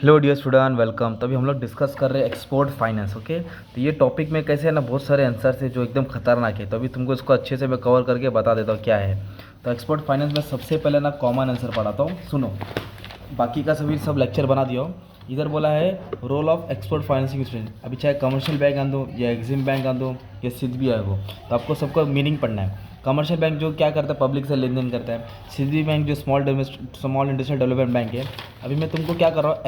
Hello dear student, welcome. तभी हम लोग डिस्कस कर रहे हैं एक्सपोर्ट फाइनेंस। ओके, तो ये टॉपिक में कैसे है ना, बहुत सारे आंसर्स है जो एकदम खतरनाक है। तो अभी तुमको इसको अच्छे से मैं कवर करके बता देता हूँ क्या है। तो एक्सपोर्ट फाइनेंस में सबसे पहले ना कॉमन आंसर पढ़ाता हूँ, सुनो। बाकी का सभी सब लेक्चर बना दिया हो। इधर बोला है role of export financing institute. अभी चाहे कमर्शियल बैंक आन दो या एग्जिम बैंक आन दो या सिद्धि आए हो, तो आपको सबका मीनिंग पढ़ना है। कमर्शियल बैंक जो क्या करता है, पब्लिक से लेन देन करता है। सिद्धि बैंक जो स्मॉल इंडस्ट्रियल डेवलपमेंट बैंक है। अभी मैं तुमको क्या कर रहा हूँ,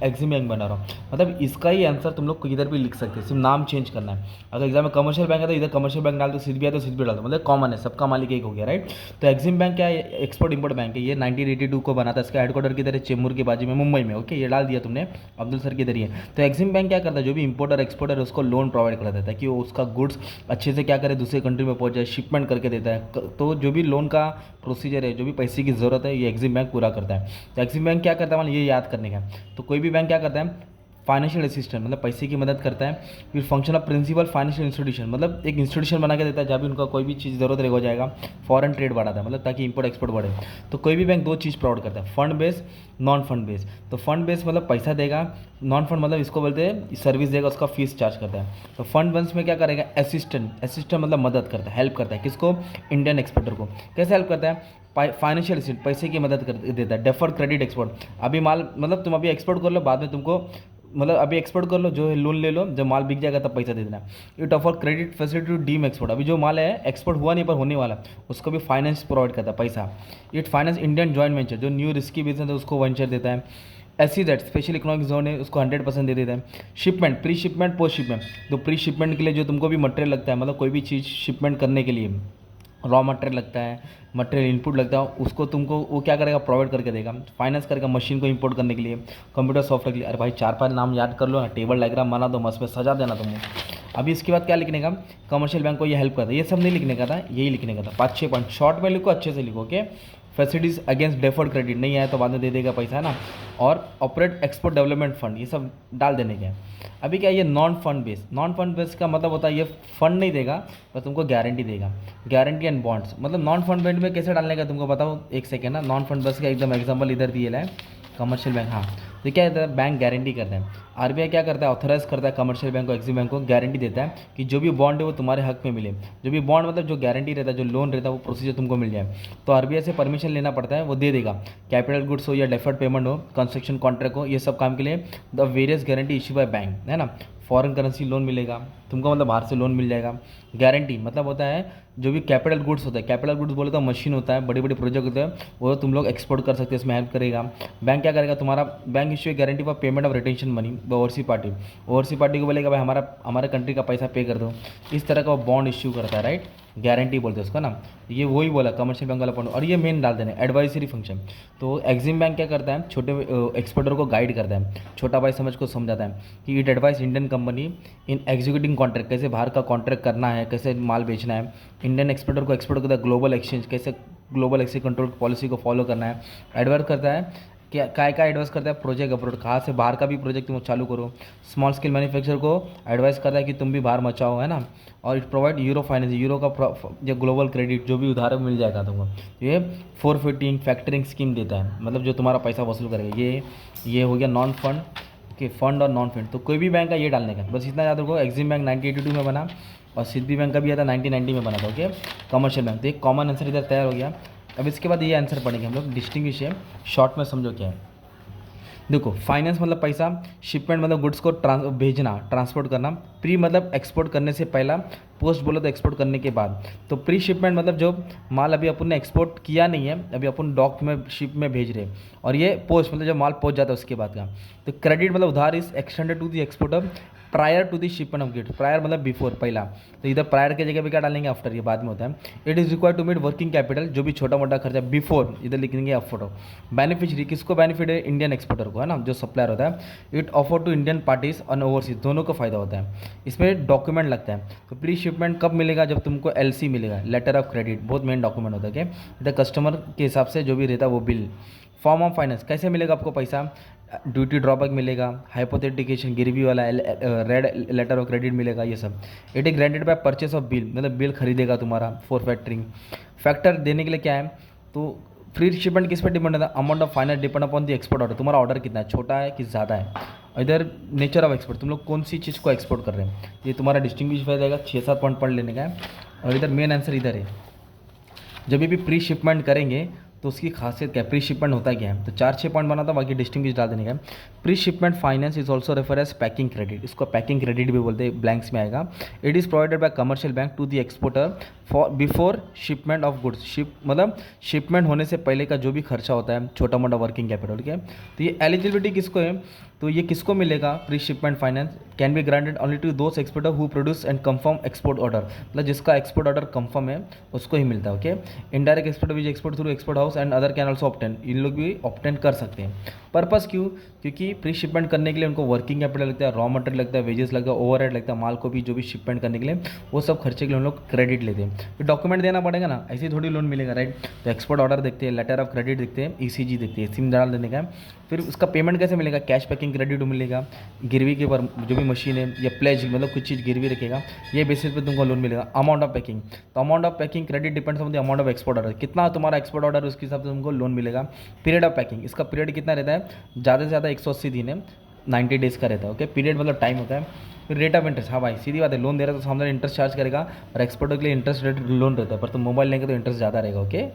एग्जिम बैंक बना रहा हूँ। मतलब इसका ही आंसर तुम लोग इधर भी लिख सकते हैं, सिर्फ नाम चेंज करना है। अगर एग्जाम में कमर्शियल बैंक है तो इधर कमर्शियल बैंक डाल दो, सिद्धि है तो सिद्धि डाल दो, मतलब कॉमन है, सबका मालिक एक हो गया, राइट। तो एग्जिम बैंक क्या है, एक्सपोर्ट इंपोर्ट बैंक है। ये 1982 को बना था। इसका हेडक्वार्टर किधर है, चेम्बूर के बाजू में, मुंबई में। ओके, ये डाल दिया तुमने, अब्दुल सर के जरिए। तो एग्जिम बैंक क्या करता है, जो भी इंपोर्टर एक्सपोर्टर है उसको लोन प्रोवाइड करता है ताकि वो उसका गुड्स अच्छे से क्या करे, दूसरे कंट्री में पहुंच जाए, शिपमेंट करके देता है। तो जो भी लोन का प्रोसीजर है, जो भी पैसे की ज़रूरत है, ये एग्जिम बैंक पूरा करता है। तो एग्जिम बैंक क्या करता है, मतलब ये याद करने का। तो कोई भी बैंक क्या करता है, फाइनेंशियल असिस्टेंट मतलब पैसे की मदद करता है। फिर function of principal financial institution, मतलब एक इंस्टीट्यूशन बना के देता है जहाँ भी उनका कोई भी चीज़ जरूरत रहेगा हो जाएगा। फॉरेन ट्रेड बढ़ाता है, मतलब ताकि इंपोर्ट एक्सपोर्ट बढ़े। तो कोई भी बैंक दो चीज़ प्रोवाइड करता है, fund base, non fund base. तो फंड बेस मतलब पैसा देगा, नॉन फंड मतलब इसको बोलते हैं सर्विस देगा, उसका फीस चार्ज करता है। तो फंड बेस में क्या करेगा, असिस्टेंट। असिस्टेंट मतलब मदद करता है, हेल्प करता है किसको, इंडियन एक्सपोर्टर को। कैसे हेल्प करता है, फाइनेंशियल असिस्टेंट पैसे की मदद कर देता है। डेफर्ड क्रेडिट एक्सपोर्ट, अभी माल मतलब तुम अभी एक्सपोर्ट कर लो, बाद में तुमको मतलब अभी एक्सपोर्ट कर लो, जो है लोन ले लो, जब माल बिक जाएगा तब पैसा दे देना। It offer credit facility to deem export, अभी जो माल है एक्सपोर्ट हुआ नहीं पर होने वाला, उसको भी फाइनेंस प्रोवाइड करता है, पैसा। It finance Indian joint venture, जो न्यू रिस्की बिजनेस है उसको वेंचर देता है। S that special economic zone है, उसको 100% दे देता है। Shipment, pre shipment, post shipment. तो प्री शिपमेंट के लिए जो तुमको भी मटेरियल लगता है, मतलब कोई भी चीज़ शिपमेंट करने के लिए रॉ मटेरियल लगता है, मटेरियल इनपुट लगता है, उसको तुमको वो क्या करेगा, प्रोवाइड करके देगा। फाइनेंस करेगा मशीन को इंपोर्ट करने के लिए, कंप्यूटर सॉफ्टवेयर के लिए। अरे भाई 4-5 नाम याद कर लो ना, टेबल डायग्राम बना दो, मस्त में सजा देना तुम। अभी इसके बाद क्या लिखने का, कमर्शियल बैंक को ये हेल्प करता है। ये सब नहीं लिखने का था, यही लिखने का था। 5-6 पॉइंट शॉर्ट में लिखो, अच्छे से लिखो। Okay, facilities against deferred credit, नहीं आया तो बाद में दे देगा पैसा, है ना। और ऑपरेट एक्सपोर्ट डेवलपमेंट फंड, ये सब डाल देने के। अभी क्या, ये non fund base. Non fund base का मतलब होता है ये फंड नहीं देगा पर तुमको गारंटी देगा। गारंटी एंड बॉन्ड्स, मतलब नॉन फंड बेस में कैसे डालने का तुमको बताओ, एक सेकेंड ना। नॉन फंड बेस का एकदम एग्जाम्पल इधर दिए है, कमर्शियल बैंक। हाँ, तो क्या है, बैंक गारंटी करता है। आरबीआई क्या करता है, ऑथराइज करता है कमर्शियल बैंक को, एक्सिम बैंक को, गारंटी देता है कि जो भी बॉन्ड है वो तुम्हारे हक में मिले। जो भी बॉन्ड मतलब जो गारंटी रहता है, जो लोन रहता है, वो प्रोसीजर तुमको मिल जाए। तो आरबीआई से परमिशन लेना पड़ता है, वो दे देगा। कैपिटल गुड्स हो या डेफर्ड पेमेंट हो, कंस्ट्रक्शन कॉन्ट्रैक्ट हो, ये सब काम के लिए the various guarantee issue by bank, है ना। फॉरेन करेंसी लोन मिलेगा तुमको, मतलब बाहर से लोन मिल जाएगा। गारंटी मतलब होता है जो भी कैपिटल गुड्स होता है, कैपिटल गुड्स बोले तो मशीन होता है, बड़े बड़े प्रोजेक्ट होते हैं, वो तुम लोग एक्सपोर्ट कर सकते हैं, इसमें हेल्प करेगा। बैंक क्या करेगा, तुम्हारा bank issue guarantee for payment of retention money oversee party. Oversee party को बोलेगा भाई हमारा हमारे कंट्री का पैसा पे कर दो, इस तरह का वो बॉन्ड इश्यू करता है, राइट। गारंटी बोलते हैं उसका ना। ये वही बोला कमर्शियल बैंक वाला पॉइंट। और ये मेन डाल देना एडवाइजरी फंक्शन। तो एग्जिम बैंक क्या करता है, छोटे एक्सपोर्टर को गाइड करता है, छोटा भाई समझ को समझाता है कि it advice Indian company in executing contract, कैसे बाहर का कॉन्ट्रैक्ट करना है, कैसे माल बेचना है। इंडियन एक्सपोर्टर को एक्सपोर्ट करता है ग्लोबल एक्सचेंज, कैसे ग्लोबल एक्सचेंज कंट्रोल पॉलिसी को फॉलो करना है। एडवाइस करता है क्या, काय एडवाइस करता है, प्रोजेक्ट अप्रोड, कहाँ से बाहर का भी प्रोजेक्ट तुम चालू करो। स्मॉल स्केल मैन्युफैक्चर को एडवाइस करता है कि तुम भी बाहर मचाओ, है ना। और it provide euro finance, euro का जो ग्लोबल क्रेडिट, जो भी उधार मिल जाएगा तुमको। ये फोरफिटिंग फैक्टरिंग स्कीम देता है, मतलब जो तुम्हारा पैसा वसूल करेगा। ये हो गया नॉन फंड के, फंड और नॉन फंड। तो कोई भी बैंक का ये डालने का, बस इतना याद रखो। एक्सिम बैंक 1982 में बना और सिद्धि बैंक का भी आता 1990 में बना था। Okay, commercial bank. तो एक कॉमन आंसर इधर तैयार हो गया। अब इसके बाद ये आंसर पढ़ेंगे हम लोग, डिस्टिंग्विश है, शॉर्ट में समझो क्या है। देखो, फाइनेंस मतलब पैसा, शिपमेंट मतलब गुड्स को भेजना, ट्रांसपोर्ट करना, प्री मतलब एक्सपोर्ट करने से पहला, पोस्ट बोलो तो एक्सपोर्ट करने के बाद। तो प्री शिपमेंट मतलब जो माल अभी अपन ने एक्सपोर्ट किया नहीं है, अभी अपन डॉक में शिप में भेज रहे हैं। और ये पोस्ट मतलब जब माल पहुंच जाता है उसके बाद का। तो क्रेडिट मतलब उधार is extended to the exporter prior to the shipment of goods. Prior मतलब बिफोर, पहला। तो इधर प्रायर की जगह पे क्या डालेंगे, आफ्टर, ये बाद में होता है। It is required to meet working capital, जो भी छोटा मोटा खर्चा बिफोर, इधर लिखेंगे आफ्टर। बेनिफिशियरी किसको बेनिफिट है, इंडियन एक्सपोर्टर को, है ना, जो सप्लायर होता है। It offer to Indian parties और ओवरसीज, दोनों को फायदा होता है। इसमें डॉक्यूमेंट लगता है। तो प्री शिपमेंट कब मिलेगा, जब तुमको एलसी मिलेगा, लेटर ऑफ क्रेडिट, बहुत मेन डॉक्यूमेंट होता है। इधर कस्टमर के हिसाब से जो भी रहता है वो बिल। फॉर्म ऑफ फाइनेंस, कैसे मिलेगा आपको पैसा, ड्यूटी ड्रॉबैक मिलेगा, हाइपोथेटिकेशन गिरवी वाला, रेड लेटर ऑफ क्रेडिट मिलेगा, ये सब। It is granted by purchase of bill, मतलब बिल खरीदेगा तुम्हारा फॉर फैक्टरिंग। फैक्टर देने के लिए क्या है, तो फ्री शिपमेंट किस पे डिपेंड होता है? Amount of finance depend upon the export order. तुम्हारा ऑर्डर कितना है, छोटा है कि ज़्यादा है। इधर नेचर ऑफ एक्सपोर्ट, तुम लोग कौन सी चीज़ को एक्सपोर्ट कर रहे हैं, ये तुम्हारा डिस्टिंग्विश हो जाएगा। 6-7 पॉइंट पढ़ लेने का है। और इधर मेन आंसर इधर है, जब भी प्री शिपमेंट करेंगे तो उसकी खासियत क्या है, प्री शिपमेंट होता क्या है। तो 4-6 पॉइंट बना था, बाकी डिस्टिंग्विश डाल देने का है। Pre shipment finance is also refer as packing credit, इसको पैकिंग क्रेडिट भी बोलते हैं, ब्लैंक्स में आएगा। It is provided by commercial bank to the exporter for before shipment of goods. मतलब शिपमेंट होने से पहले का जो भी खर्चा होता है, छोटा मोटा वर्किंग कैपिटल, ठीक है। तो ये एलिजिबिलिटी किसको है, तो ये किसको मिलेगा, pre shipment finance can be granted only to those exporter who produce and confirm export order, मतलब जिसका एक्सपोर्ट ऑर्डर कंफर्म है उसको ही मिलता है, okay. Indirect export which export through export house and other can also obtain, इन लोग भी ऑप्टेन कर सकते हैं। पर्पस क्यों, क्योंकि प्री शिपमेंट करने के लिए उनको वर्किंग कैपिटल लगता है, रॉ मटेरियल लगता है, वेजेस लगता है, ओवरहेड लगता है, माल को भी जो भी शिपमेंट करने के लिए, वो सब खर्चे के लिए उन लोग क्रेडिट लेते हैं। फिर डॉक्यूमेंट देना पड़ेगा ना, ऐसे ही थोड़ी लोन मिलेगा, राइट। तो एक्सपोर्ट ऑर्डर देखते हैं, लेटर ऑफ क्रेडिट देखते हैं, ECG देखते हैं, सिम डाल देने का। फिर उसका पेमेंट कैसे मिलेगा, कैश पैकिंग क्रेडिट मिलेगा, गिरवी के ऊपर जो भी मशीन है या प्लेज, मतलब कुछ चीज़ गिरवी रखेगा, ये बेसिस पे तुमको लोन मिलेगा। अमाउंट ऑफ पैकिंग, तो amount of packing credit depends on the amount of export order, कितना तुम्हारा एक्सपोर्ट ऑर्डर उसके हिसाब से तुमको लोन मिलेगा। पीरियड ऑफ पैकिंग, इसका पीरियड कितना रहता है, ज़्यादा से ज़्यादा 180 दिन है, 90 डेज़ का रहता है, ओके। पीरियड मतलब टाइम होता है। फिर रेट ऑफ इंटरेस्ट, हाँ भाई सीधी बात है, लोन दे रहा है तो सामने इंटरेस्ट चार्ज करेगा, और एक्सपोर्टर के लिए इंटरेस्ट रेट लोन रहता है, पर तुम मोबाइल लेंगे तो इंटरेस्ट ज़्यादा रहेगा, ओके।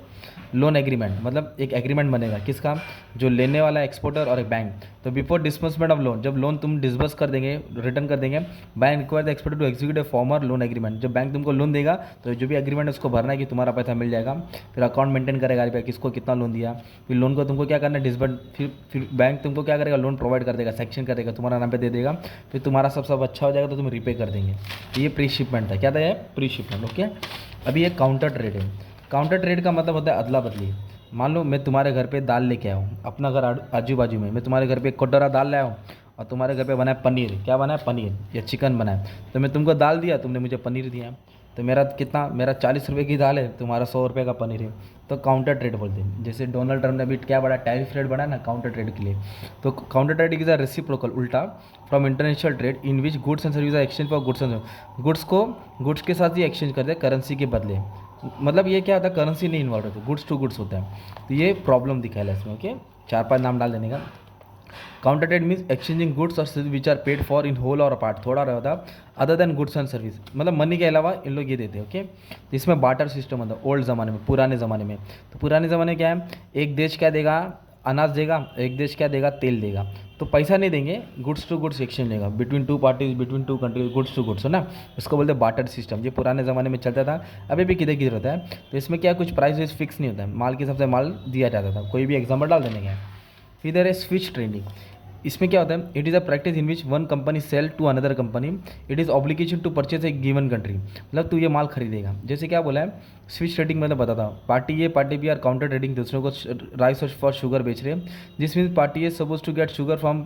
लोन एग्रीमेंट, मतलब एक एग्रीमेंट बनेगा किसका, जो लेने वाला एक्सपोर्टर और एक बैंक। तो बिफोर डिस्बर्समेंट ऑफ लोन, जब लोन तुम डिस्बर्स कर देंगे, रिटर्न कर देंगे, bank require the exporter to execute a former loan agreement. जब बैंक तुमको लोन देगा तो जो भी एग्रीमेंट है उसको भरना है कि तुम्हारा पैसा मिल जाएगा। फिर अकाउंट मेंटेन करेगा, किसको कितना लोन दिया, फिर लोन को तुमको क्या करना है डिस्बर्स, फिर बैंक तुमको क्या करेगा, लोन प्रोवाइड कर देगा, सेक्शन करेगा, तुम्हारा नाम पे दे देगा, फिर तुम्हारा सब अच्छा हो जाएगा तो तुम रिपे कर देंगे। तो ये प्री शिपमेंट था, क्या था ये, प्री शिपमेंट, ओके। अभी ये काउंटर ट्रेड है। काउंटर ट्रेड का मतलब होता है अदला बदली। मान लो मैं तुम्हारे घर पे दाल लेके आया हूँ, अपना घर आजू बाजू में, मैं तुम्हारे घर पे एक कटोरा दाल लाया हूँ, और तुम्हारे घर पे बना है पनीर, क्या बना है, पनीर या चिकन बना है। तो मैं तुमको दाल दिया, तुमने मुझे पनीर दिया, तो मेरा कितना, मेरा 40 रुपये की दाल है, तुम्हारा 100 रुपये का पनीर है। तो काउंटर ट्रेड बोलते हैं। जैसे डोनाल्ड ट्रम्प ने अभी क्या बढ़ा, टैरिफ रेट बढ़ा ना काउंटर ट्रेड के लिए। तो counter trade is a reciprocal, उल्टा from international trade in which goods and service exchange for goods and, goods को गुड्स के साथ ही एक्सचेंज करते हैं करेंसी के बदले। मतलब ये क्या होता है, करेंसी नहीं इन्वॉल्व होती, गुड्स टू गुड्स होता है। तो ये प्रॉब्लम दिखाया है इसमें, ओके। 4-5 नाम डाल देने का। Counter trade means exchanging goods और service which are paid for in whole और पार्ट, थोड़ा रहता other than goods and service, मतलब मनी के अलावा इन लोग ये देते हैं, ओके। तो इसमें बार्टर सिस्टम होता है ओल्ड ज़माने में, पुराने ज़माने में। तो पुराने ज़माने क्या है, एक देश क्या देगा, अनाज देगा, एक देश क्या देगा, तेल देगा। तो पैसा नहीं देंगे, गुड्स टू गुड्स एक्सचेंज देगा, between two parties, between two countries, goods to goods, है ना। इसको बोलते हैं बार्टर सिस्टम। ये पुराने ज़माने में चलता था, अभी भी किधर किधर होता है। तो इसमें क्या कुछ प्राइस फिक्स नहीं होता है, माल के हिसाब से माल दिया जाता था। कोई भी एग्जाम्पल डाल देने का। इधर है स्विच ट्रेडिंग। इसमें क्या होता है, it is a practice in which one company sale to another company, it is obligation to purchase a given country. मतलब तू ये माल खरीदेगा, जैसे क्या बोला है, स्विच ट्रेडिंग मतलब बताता हूँ, party A party B are counter trading, दूसरों को राइस फॉर शुगर बेच रहे हैं, जिस mean party A suppose to get sugar from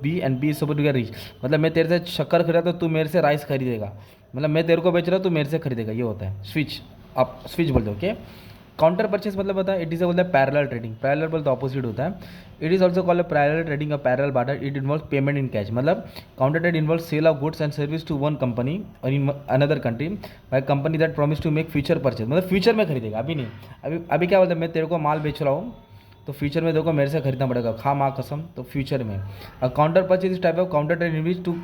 B and B suppose to get rich. मतलब मैं तेरे से शक्कर खरीदा तो तू मेरे से राइस खरीदेगा, मतलब मैं तेरे को बेच रहा हूँ, तू मेरे से खरीदेगा, ये होता है स्विच। आप स्विच बोलते हो, ओके। काउंटर परचेस मतलब बता, इट इज़ बोलता है पैरेलल ट्रेडिंग, पैरेलल बोलते ऑपोजिट होता है। It is also called parallel trading और parallel barter, it involve payment in cash. मतलब counter trade involve sale of goods and service to one company और in another country by company that promise to make future purchase, मतलब future में खरीदेगा, अभी नहीं। अभी क्या बोलते हैं, मैं तेरे को माल बेच रहा हूँ तो फ्यूचर में देखो मेरे से खरीदना पड़ेगा, खा माँ कसम, तो फ्यूचर में। काउंटर परचेज इस type of counter trade in which two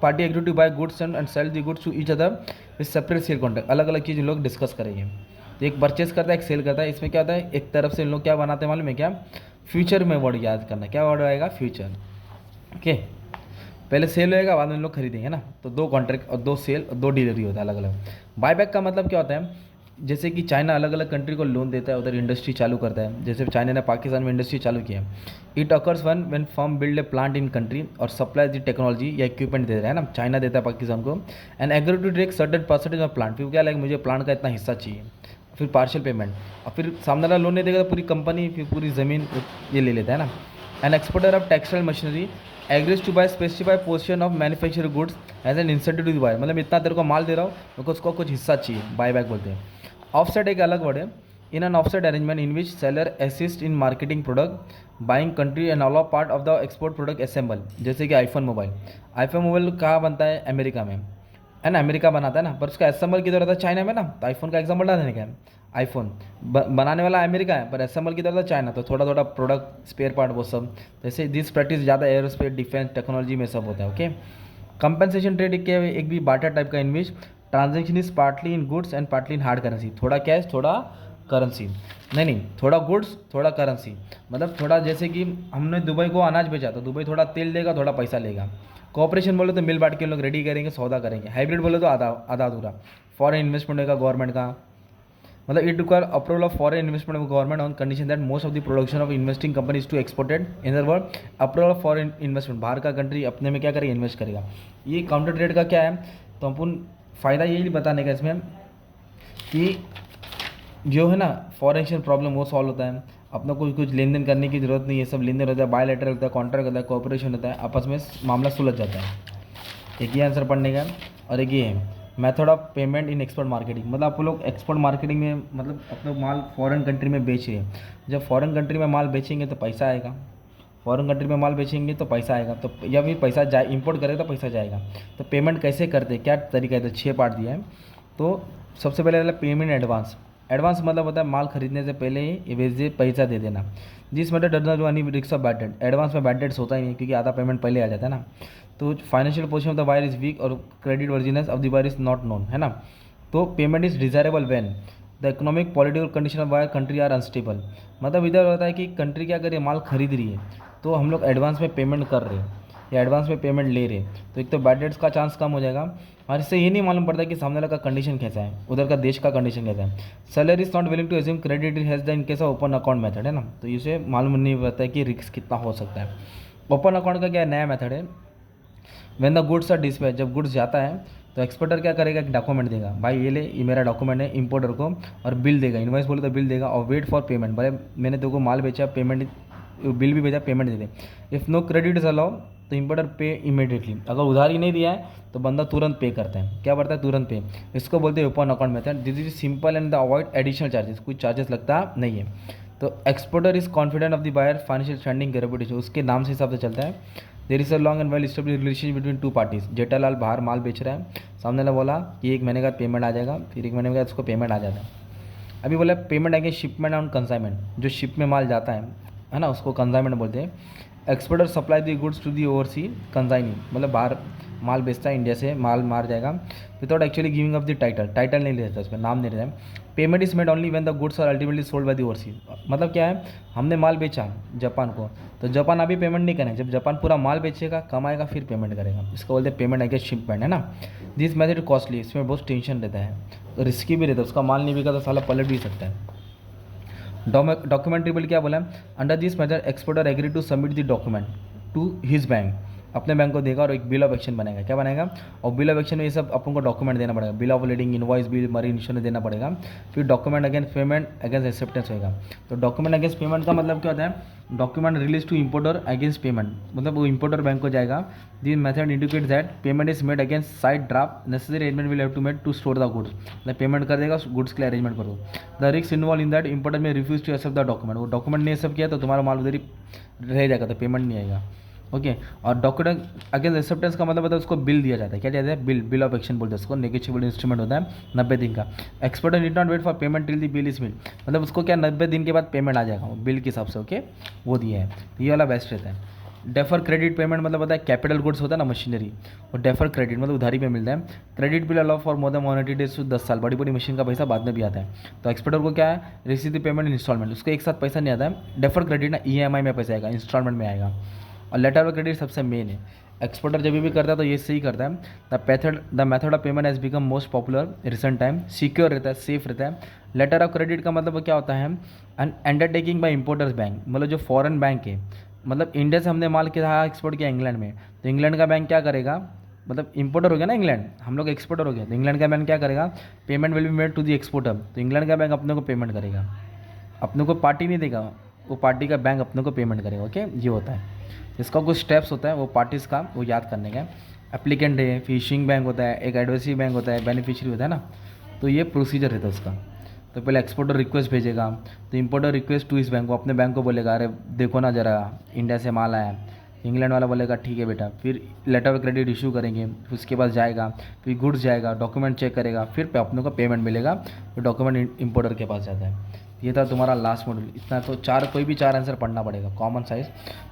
party agree to buy goods and sell the goods to each other with separate sale contract. अलग अलग चीज़ लोग डिस्कस करेंगे। तो एक परचेस करता है, एक सेल करता है। इसमें क्या होता है, एक तरफ से इन लोग क्या बनाते हैं मालूम है क्या, फ्यूचर में वर्ड याद करना, क्या वर्ड आएगा, फ्यूचर, ओके। पहले सेल होएगा, बाद में इन लोग खरीदेंगे ना। तो 2 कॉन्ट्रैक्ट और 2 सेल और 2 डिलीवरी होता है अलग अलग। बायबैक का मतलब क्या होता है, जैसे कि चाइना अलग अलग कंट्री को लोन देता है, उधर इंडस्ट्री चालू करता है। जैसे चाइना ने पाकिस्तान में इंडस्ट्री चालू किया। It occurs when firm build a plant in country और सप्लाई द टेक्नोलॉजी या इक्विपमेंट दे रहा है ना, चाइना देता है पाकिस्तान को, and agree to take certain percentage of plant. फिर क्या लाइक मुझे प्लांट का इतना हिस्सा चाहिए, फिर पार्शियल पेमेंट, और फिर सामने वाला लोन नहीं देगा तो पूरी कंपनी, फिर पूरी ज़मीन ये ले लेता है ना। An exporter of textile machinery agrees to buy specify portion of manufacture goods as an incentive to buy. मतलब इतना तेरे को माल दे रहा हूँ, मेरे उसको कुछ हिस्सा चाहिए, बाय बैक बोलते हैं। ऑफसेट एक अलग वर्ड है। In an offset arrangement in which seller assist in marketing product buying country and all of part of the export product assemble. जैसे कि आईफोन मोबाइल कहाँ बनता है, अमेरिका में। है ना, अमेरिका बनाता है ना, पर उसका असेंबल किधर होता है, चाइना में ना। तो आईफोन का एग्जाम्पल डालने का है, आईफोन बनाने वाला अमेरिका है पर असेंबल किधर होता है, चाइना। तो थोड़ा थोड़ा प्रोडक्ट स्पेयर पार्ट वो सब, जैसे दिस प्रैक्टिस ज़्यादा एरोस्पेस डिफेंस टेक्नोलॉजी में सब होता है। ओके, कंपनसेशन ट्रेड एक भी बाटर टाइप का in which transaction is partly in goods and partly in hard currency. थोड़ा कैश थोड़ा करेंसी, नहीं थोड़ा गुड्स थोड़ा करेंसी। मतलब थोड़ा जैसे कि हमने दुबई को अनाज बेचा तो दुबई थोड़ा तेल देगा थोड़ा पैसा लेगा। कोऑपरेशन बोले तो मिल बांट के लोग रेडी करेंगे सौदा करेंगे। हाइब्रिड बोले तो आधा आधा अधूरा। फॉरेन इन्वेस्टमेंट होगा गवर्नमेंट का, मतलब it require approval of foreign investment of government on condition that most of the production of investing companies to exported in the world. Approval of foreign investment, बाहर का कंट्री अपने में क्या करेगा, invest करेगा। ये काउंटर ट्रेड का क्या है, तो अपन फ़ायदा यही बताने का इसमें कि जो है ना फॉरेन एक्सचेंज प्रॉब्लम वो सॉल्व होता है। अपना कुछ लेन देन करने की जरूरत नहीं है, सब लेन देन होता है, बायलैटरल होता है, कॉन्ट्रैक्ट होता है, कोऑपरेशन होता है, आपस में मामला सुलझ जाता है। एक ही आंसर पढ़ने का, और एक ये है method of payment in export marketing. मतलब आप लोग एक्सपोर्ट मार्केटिंग में मतलब अपना माल फॉरेन कंट्री में बेच रहे हैं। जब फॉरेन कंट्री में माल बेचेंगे तो पैसा आएगा, फॉरेन कंट्री में माल बेचेंगे तो पैसा आएगा, तो या फिर पैसा जाए इंपोर्ट करेगा तो पैसा जाएगा। तो पेमेंट कैसे करते हैं, क्या तरीका है, तो 6 पार्ट दिया है। तो सबसे पहले वाला पेमेंट एडवांस। एडवांस मतलब होता है माल खरीदने से पहले ही वैसे पैसा दे देना। जिस method does not do any risk of bad debt. Advance में बैड डेट्स होता ही नहीं क्योंकि आधा पेमेंट पहले आ जाता है ना। तो financial position of the buyer is weak और credit worthiness of the buyer is not known, है ना। तो payment is desirable when the economic political condition of buyer country are unstable. मतलब इधर होता है कि कंट्री क्या कर रही है, माल खरीद रही है तो हम लोग एडवांस में पेमेंट कर रहे हैं या एडवांस में पेमेंट ले रहे हैं, तो एक तो बैड डेट्स का चांस कम हो जाएगा। और इससे ये नहीं मालूम पड़ता कि सामने वाला का कंडीशन कैसा है, उधर का देश का कंडीशन कैसा है। Seller is not willing to assume credit has the in case of open account method, है ना। तो इसे मालूम नहीं पड़ता है कि रिस्क कितना हो सकता है। ओपन अकाउंट का क्या नया मेथड है, when the goods are dispatch, जब गुड्स जाता है तो एक्सपोर्टर क्या करेगा, एक डॉक्यूमेंट देगा, भाई ये ले ये मेरा डॉक्यूमेंट है इंपोर्टर को, और बिल देगा, इनवॉइस बोले तो बिल देगा, और वेट फॉर पेमेंट, भाई मैंने तेरे को माल बेचा पेमेंट, बिल भी भेजा पेमेंट दे दे। If no credit is allow तो इंपोर्टर पे इमीडिएटली। अगर उधार ही नहीं दिया है तो बंदा तुरंत पे करता है, क्या बढ़ता है, तुरंत पे। इसको बोलते हैं open account method. This is simple and the avoid additional charges, कुछ चार्जेस लगता नहीं है। तो exporter is confident of the buyer financial standing reputation, उसके नाम से हिसाब से चलता है। There is a long and well establish relation between two parties. Jethalal बाहर माल बेच रहा है, सामने वाला बोला कि 1 महीने का पेमेंट आ जाएगा, फिर 1 महीने के बाद उसको पेमेंट आ जाता है। अभी बोला पेमेंट आगे शिपमेंट ऑन कंसाइनमेंट, जो शिप में माल जाता है ना, उसको कंसाइनमेंट बोलते हैं। Exporter supply the goods to the oversea consignee, मतलब बाहर माल बेचता है, इंडिया से माल मार जाएगा without actually giving up the title, title नहीं लेता, उसमें नाम नहीं रहता है। Payment is made only when the goods are ultimately sold by the oversea. मतलब क्या है, हमने माल बेचा जापान को, तो जापान अभी पेमेंट नहीं करेगा, जब जापान पूरा माल बेचेगा कमाएगा फिर पेमेंट करेगा। इसको बोलते हैं पेमेंट आगे शिपमेंट, है ना। दिस मेथड कॉस्टली, इसमें बहुत टेंशन रहता है, रिस्की भी रहता है, उसका माल नहीं बिका तो साला पलट भी सकता है। डॉक्यूमेंट्री बिल क्या बोला है, under this method exporter agree to submit the document to his bank, अपने बैंक को देगा और एक बिल ऑफ एक्शन बनाएगा, क्या बनाएगा, और बिल ऑफ एक्शन में ये सब अपन को डॉक्यूमेंट देना पड़ेगा, bill of leading, invoice, bill, marine insurance देना पड़ेगा। फिर document against payment against acceptance होगा। तो डॉक्यूमेंट अगेंस्ट पेमेंट का मतलब क्या होता है, document release to importer against payment, मतलब वो इंपोर्टर बैंक को जाएगा। This method indicate that payment is made against sight draft, necessary arrangement will have to made to store the goods, मतलब पेमेंट कर देगा गुड्स के लिए अरेंजमेंट कर दो। The risk involve in that importer may refuse to accept the document, वो document नहीं accept किया तो तुम्हारा माल उधर ही रह जाएगा, तो पेमेंट नहीं आएगा। ओके और डॉक्यूमेंट अगेंस्ट एक्सेप्टेंस का मतलब होता है उसको बिल दिया जाता है, क्या दिया जाता है, बिल, बिल ऑफ एक्शन बोलते हैं उसको, नेगोशिएबल इंस्ट्रूमेंट होता है 90 दिन का। Exporter need not wait for payment till the bill is bill, मतलब उसको क्या 90 दिन के बाद पेमेंट आ जाएगा बिल के हिसाब से, ओके वो दिया है, ये वाला बेस्ट रहता है। डेफर क्रेडिट पेमेंट मतलब होता है कैपिटल गुड्स होता है ना, मशीनरी, और डेफर क्रेडिट मतलब उधारी पे मिलता है। Credit bill allow for more than 180 days to 10 साल, बड़ी बड़ी मशीन का पैसा बाद में भी आता है। तो एक्सपोर्टर को क्या है, रिसीव द पेमेंट इंस्टॉलमेंट, उसको एक साथ पैसा नहीं आता है। डेफर क्रेडिट ना EMI में पैसा आएगा, इंस्टॉलमेंट में आएगा। और लेटर ऑफ क्रेडिट सबसे मेन है, एक्सपोर्टर जब भी करता है तो ये सही करता है। The method of payment has become most popular recent time, secure रहता है, सेफ रहता है। लेटर ऑफ क्रेडिट का मतलब क्या होता है, N undertaking bye importers bank, मतलब जो फॉरेन बैंक है, मतलब इंडिया से हमने माल किया एक्सपोर्ट किया इंग्लैंड में, तो इंग्लैंड का बैंक क्या करेगा, मतलब इंपोर्टर हो गया ना इंग्लैंड, हम लोग एक्सपोर्टर हो गए, तो इंग्लैंड का बैंक क्या करेगा, payment will be made to the exporter, तो इंग्लैंड का बैंक अपने को पेमेंट करेगा, अपने को पार्टी नहीं देगा, वो पार्टी का बैंक अपने को पेमेंट करेगा। ओके ये होता है, इसका कुछ स्टेप्स होता है वो पार्टीज़ का वो याद करने का। एप्लीकेंट है, फिशिंग बैंक होता है, एक एडवर्सरी बैंक होता है, बेनिफिशियरी होता है ना, तो ये प्रोसीजर रहता है उसका। तो पहले एक्सपोर्टर रिक्वेस्ट भेजेगा, तो इंपोर्टर रिक्वेस्ट टू इस बैंक को, अपने बैंक को बोलेगा अरे देखो ना ज़रा इंडिया से माल आया, इंग्लैंड वाला बोलेगा ठीक है बेटा, फिर लेटर ऑफ क्रेडिट इशू करेंगे, फिर उसके बाद जाएगा, फिर गुड्स जाएगा, डॉक्यूमेंट चेक करेगा, फिर पे अपनों को पेमेंट मिलेगा, फिर डॉक्यूमेंट इंपोर्टर के पास जाता है। ये था तुम्हारा लास्ट मॉड्यूल। इतना तो कोई भी 4 आंसर पढ़ना पड़ेगा। कॉमन साइज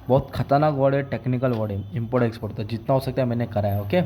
बहुत खतरनाक वर्ड है, टेक्निकल वर्ड है, इंपोर्ट एक्सपोर्ट, तो जितना हो सकता है मैंने करा है। ओके,